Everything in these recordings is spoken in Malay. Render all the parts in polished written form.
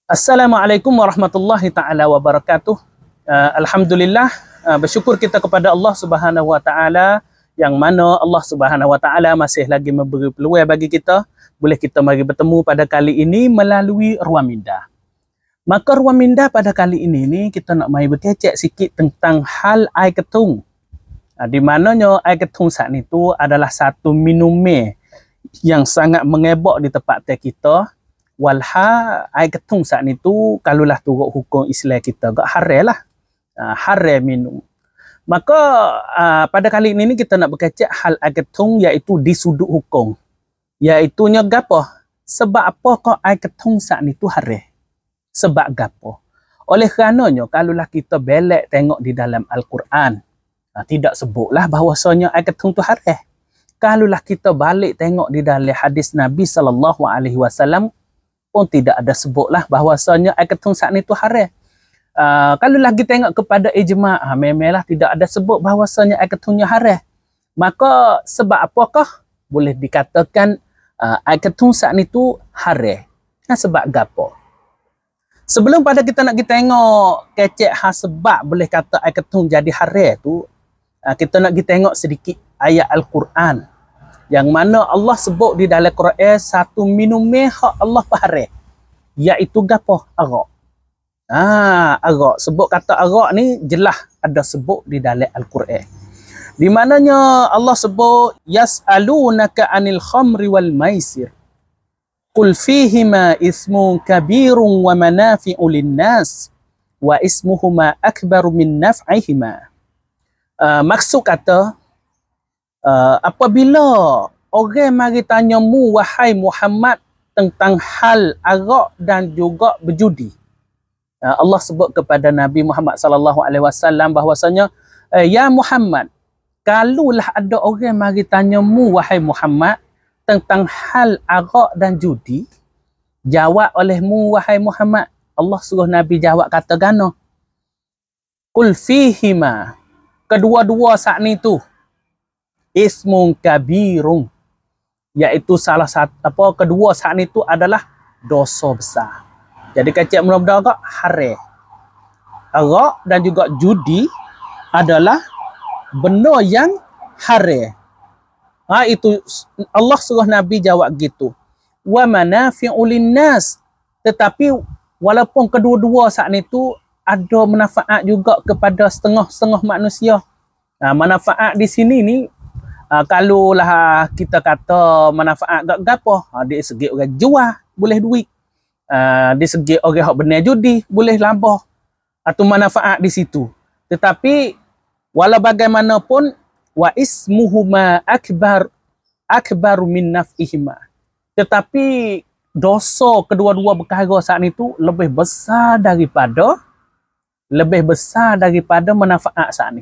Assalamualaikum warahmatullahi taala wabarakatuh. Alhamdulillah, bersyukur kita kepada Allah Subhanahu wa taala yang mana Allah Subhanahu wa taala masih lagi memberi peluang bagi kita boleh kita mari bertemu pada kali ini melalui Ruang Minda. Maka Ruang Minda pada kali ini ni kita nak mari berkecek sikit tentang hal air ketung. Di mananya air ketung saat ni tu adalah satu minuman yang sangat mengebak di tempat teh kita. Walha air ketung saat ni tu kalulah turut hukum Islam kita gak haram lah, haram minum. Maka pada kali ini kita nak berkecek hal air ketung iaitu di sudut hukum, iaitu nya gapo, sebab apa kok air ketung saat ni tu haram, sebab gapo. Oleh kerananya kalulah kita belek tengok di dalam Al-Quran, tidak sebutlah bahawasanya air ketung tu haram. Kalulah kita balik tengok di dalam hadis Nabi SAW pun tidak ada sebutlah bahawasanya air ketung saat ni tu haram. Kalau lagi tengok kepada ijma', memanglah tidak ada sebut bahawasanya air ketungnya haram. Maka sebab apakah boleh dikatakan air ketung saat ni tu haram? Sebab gapo? Sebelum pada kita nak tengok kecek sebab boleh kata air ketung jadi haram tu, kita nak tengok sedikit ayat Al-Quran yang mana Allah sebut di dalam Quran satu minuman hak Allah haram, iaitu gapo? Arak. Arak. Sebut kata arak ni jelas ada sebut di dalam Al-Quran. Di mananya Allah sebut yas'alunaka 'anil khamri wal maisir. Qul fihima ismun kabirun wa manafi'u lin-nas wa ismuhuma akbaru min naf'ihima. Maksud kata apabila orang mari tanyamu wahai Muhammad tentang hal arak dan juga berjudi, Allah sebut kepada Nabi Muhammad sallallahu alaihi wasallam bahwasanya ya Muhammad, kalulah ada orang mari tanyamu wahai Muhammad tentang hal arak dan judi, jawab olehmu wahai Muhammad, Allah suruh Nabi jawab kata gano, qul fihima, kedua-dua saat ni tu ismun kabirun, iaitu salah satu kedua saat ni tu adalah dosa besar. Jadi kecek mudah-mudahan haram. Arak dan juga judi adalah benda yang haram. Itu Allah suruh Nabi jawab gitu. Wa manafi'u lin-nas, tetapi walaupun kedua-dua saat ni tu ada manfaat juga kepada setengah-setengah manusia. Manfaat di sini ni kalau lah kita kata manfaat gapo, di segi orang jual boleh duit, di segi orang hak benar judi boleh lambah, atau manfaat di situ. Tetapi walau bagaimanapun wa ismuhuma akbaru min naf'ihima, tetapi dosa kedua-dua perkara saat itu lebih besar daripada manfaat saat ni.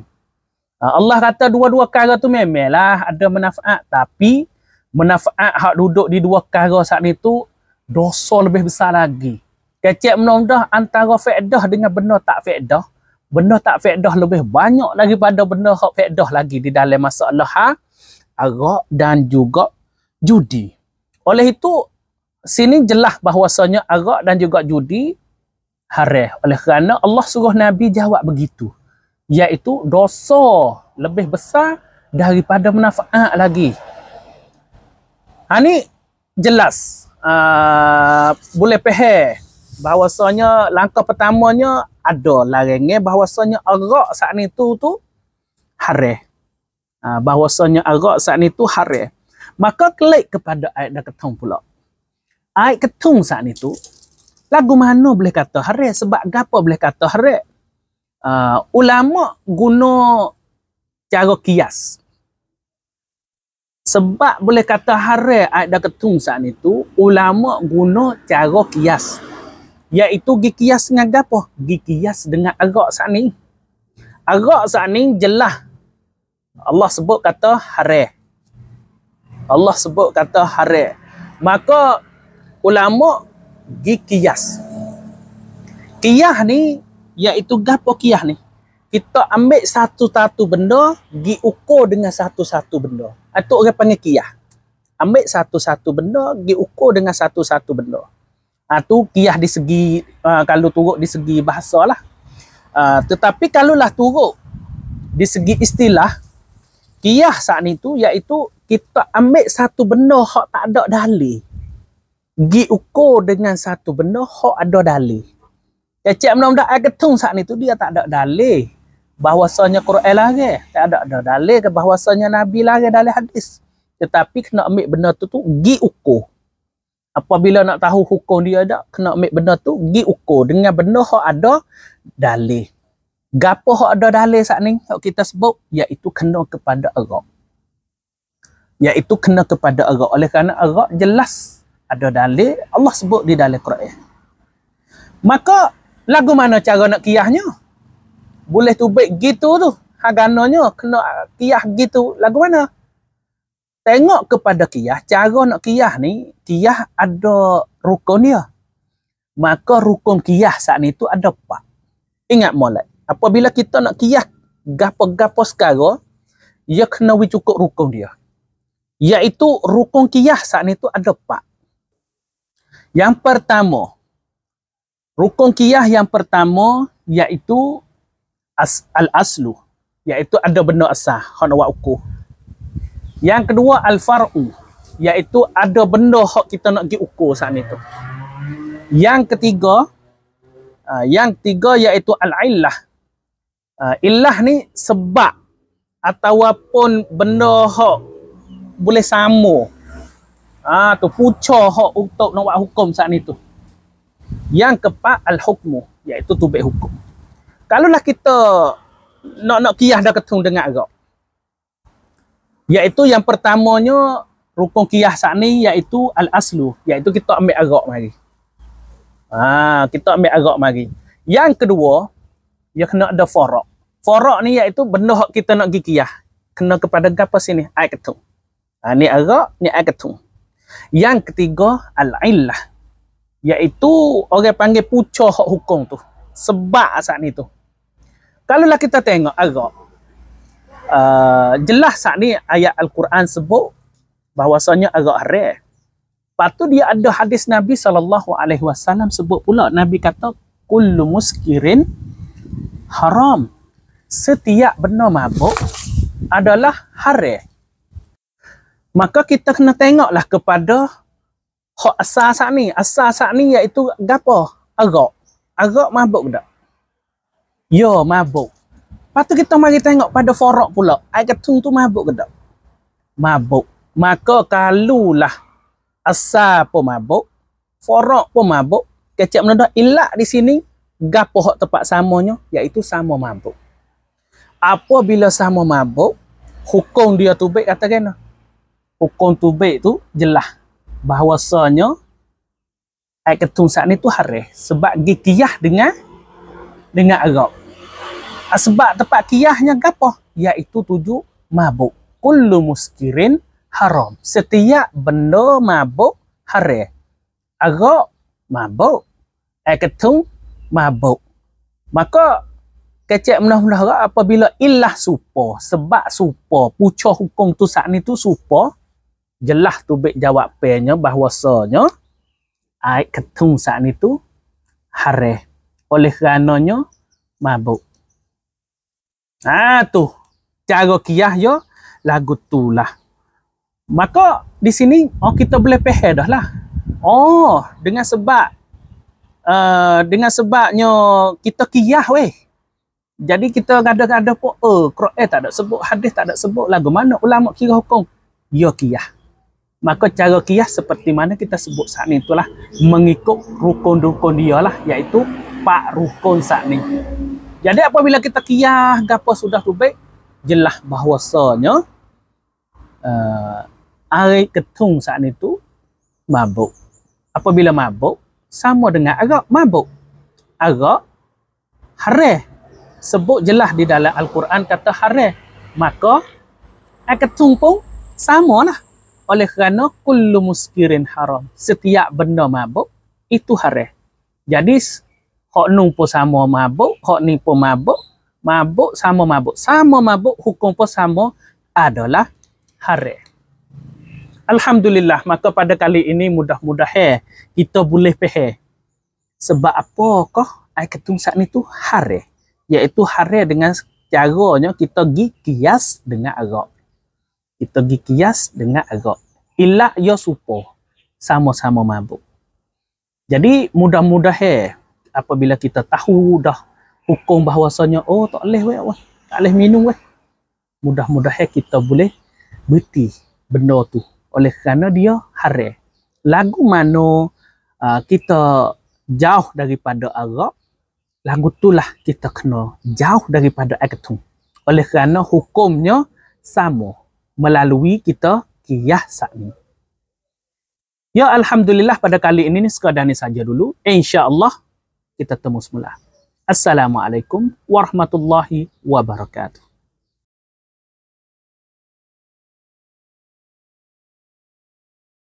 Allah kata dua-dua perkara tu memanglah ada manfaat, tapi manfaat hak duduk di dua perkara saat ni tu dosa lebih besar lagi. Kecek menondah antara faedah dengan benda tak faedah. Benda tak faedah lebih banyak daripada benda hak faedah lagi di dalam masalah arak dan juga judi. Oleh itu sini jelas bahawasanya arak dan juga judi haram. Oleh kerana Allah suruh Nabi jawab begitu, iaitu dosa lebih besar daripada manfaat lagi. Ini jelas boleh faham bahawasanya langkah pertamanya ada larangan bahawasanya arak saat ni tu haram. Bahawasanya arak saat ni tu haram. Maka klik kepada ayat dah ketung pula. Ayat ketung saat ni tu lagu mana boleh kata haram, sebab gapo boleh kata haram? Ulama guna cara kias. Sebab boleh kata haram ayat dah ketung saat ni tu, ulama guna cara kias, iaitu gi kias dengan gapo? Gi kias dengan arak saat ni. Arak saat ni jelas Allah sebut kata haram. Allah sebut kata haram. Maka ulama gi kias. Kias ni iaitu gapo kias ni? Kita ambil satu-satu benda, gi ukur dengan satu-satu benda. Itu orang panggil kias. Ambil satu-satu benda, gi ukur dengan satu-satu benda. Tu qiyah di segi kalau turut di segi bahasa lah. Tetapi kalaulah turut di segi istilah, qiyah saat ni tu iaitu kita ambil satu benda hak tak ada dalil, gi ukur dengan satu benda hak ada dalil. Cecek benda-benda ketung saat ni tu dia tak ada dalil bahawasanya Quran lagi, tak ada dalil ke bahawasanya Nabi lagi dalam hadis. Tetapi kena ambil benda tu gi ukur. Apabila nak tahu hukum dia ada, kena ambil benda tu gi ukur dengan benda hak ada dalil. Gapo hak ada dalil saat ni hak kita sebut iaitu kena kepada Arab. Iaitu kena kepada Arab. Oleh kerana Arab jelas ada dalil, Allah sebut di dalam Quran. Maka lagu mana cara nak qiyahnya? Boleh tu baik gitu tu. Hagananya kena qiyah gitu. Lagu mana? Tengok kepada qiyah, cara nak qiyah ni, qiyah ada rukun dia. Maka rukun qiyah saat ni tu ada 4. Ingat molek, apabila kita nak qiyah gapo-gapo sekarang, ia kena cukup rukun dia. Iaitu rukun qiyah saat ni tu ada 4. Yang pertama, rukun qiyah yang pertama iaitu al-aslu, iaitu ada benda asal hak nak buat ukur. Yang kedua al-far'u, iaitu ada benda hak kita nak pergi ukur saat ni tu. Yang ketiga iaitu al-illah. Illah ni sebab ataupun benda hak boleh sama. Tu pucuk hak untuk nak buat hukum saat ni tu. Yang keempat al-hukmu, iaitu tubik hukum. Kalaulah kita nak qiyah dah ketung dengan Arab, iaitu yang pertamanya rukun qiyah saat ni iaitu al-aslu, iaitu kita ambil Arab mari. Kita ambil Arab mari. Yang kedua, ia kena ada farak. Farak ni iaitu benda hak kita nak pergi qiyah. Kena kepada gapo sini? Ayat ketung. Ni Arab, ni ayat ketung. Yang ketiga al-illah, iaitu orang panggil pucuk hak hukum tu. Sebab saat ni tu. Kalaulah kita tengok Arab, jelas saat ni ayat Al-Quran sebut bahawasanya agak haram. Lepas tu dia ada hadis Nabi SAW sebut pula. Nabi kata, kullu muskirin haram. Setiap benda mabuk adalah haram. Maka kita kena tengoklah kepada hak asal saat ni. Asal saat ni iaitu gapo? Agak. Agak mabuk tak? Ya, mabuk. Lepas tu kita mari tengok pada farak pula. Air ketung tu mabuk ke tak? Mabuk. Maka kalulah asal pun mabuk, farak pun mabuk, kecap benda ilak di sini, gapo hak tepat samanya, iaitu sama mabuk. Apabila sama mabuk, hukum dia tu baik kata kena. Hukum tu baik tu jelas bahawasanya air ketung saat ni tu haram sebab gi qiyah dengan Arab. Sebab tempat qiyahnya gapo? Iaitu 7 mabuk. Kullu muskirin haram. Setiap benda mabuk haram. Arab mabuk, air ketung mabuk. Maka kecek menah-menah apabila ilah supa, sebab supa, pucuk hukum tu saat ni tu supa, jelas tu baik jawapannya bahawasanya air ketung saat ni tu haram. Oleh kerananya mabuk. Tu cara qiyah yo lagu tulah. Maka di sini kita boleh faham dah lah. Dengan sebabnya kita qiyah weh. Jadi kita gada-gada pun Quran tak ada sebut, hadis tak ada sebut, lagu mana ulama kira hukum? Ya qiyah. Maka cara qiyah seperti mana kita sebut saat ni itulah mengikut rukun-rukun dia lah, iaitu 4 rukun saat ni. Jadi apabila kita qiyah gapo sudah tu baik, jelas bahawasanya air ketung saat ni tu mabuk. Apabila mabuk sama dengan Arab mabuk. Arab haram. Sebut jelas di dalam Al-Quran kata haram. Maka air ketung pun samalah. Oleh kerana kullu muskirin haram. Setiap benda mabuk itu haram. Jadi hak nun pun sama mabuk, hak ni pun mabuk, mabuk sama mabuk. Sama mabuk, hukum pun sama adalah haram. Alhamdulillah, maka pada kali ini mudah-mudahan kita boleh faham Sebab apakah air ketum saat ni tu haram? Iaitu haram dengan caranya kita pergi kias dengan arak. Kita pergi kias dengan arak. Ilak ya supo. Sama-sama mabuk. Jadi mudah-mudahan apabila kita tahu dah hukum bahawasanya tak boleh weh, tak boleh minum weh. Mudah-mudahan kita boleh berhenti benda tu. Oleh kerana dia haram. Lagu mana kita jauh daripada arak, lagu itulah kita kena jauh daripada air ketum. Oleh kerana hukumnya sama melalui kita kiyah saat ni. Ya Alhamdulillah pada kali ini sekadar ni saja dulu. InsyaAllah kita temu semula. Assalamualaikum warahmatullahi wabarakatuh.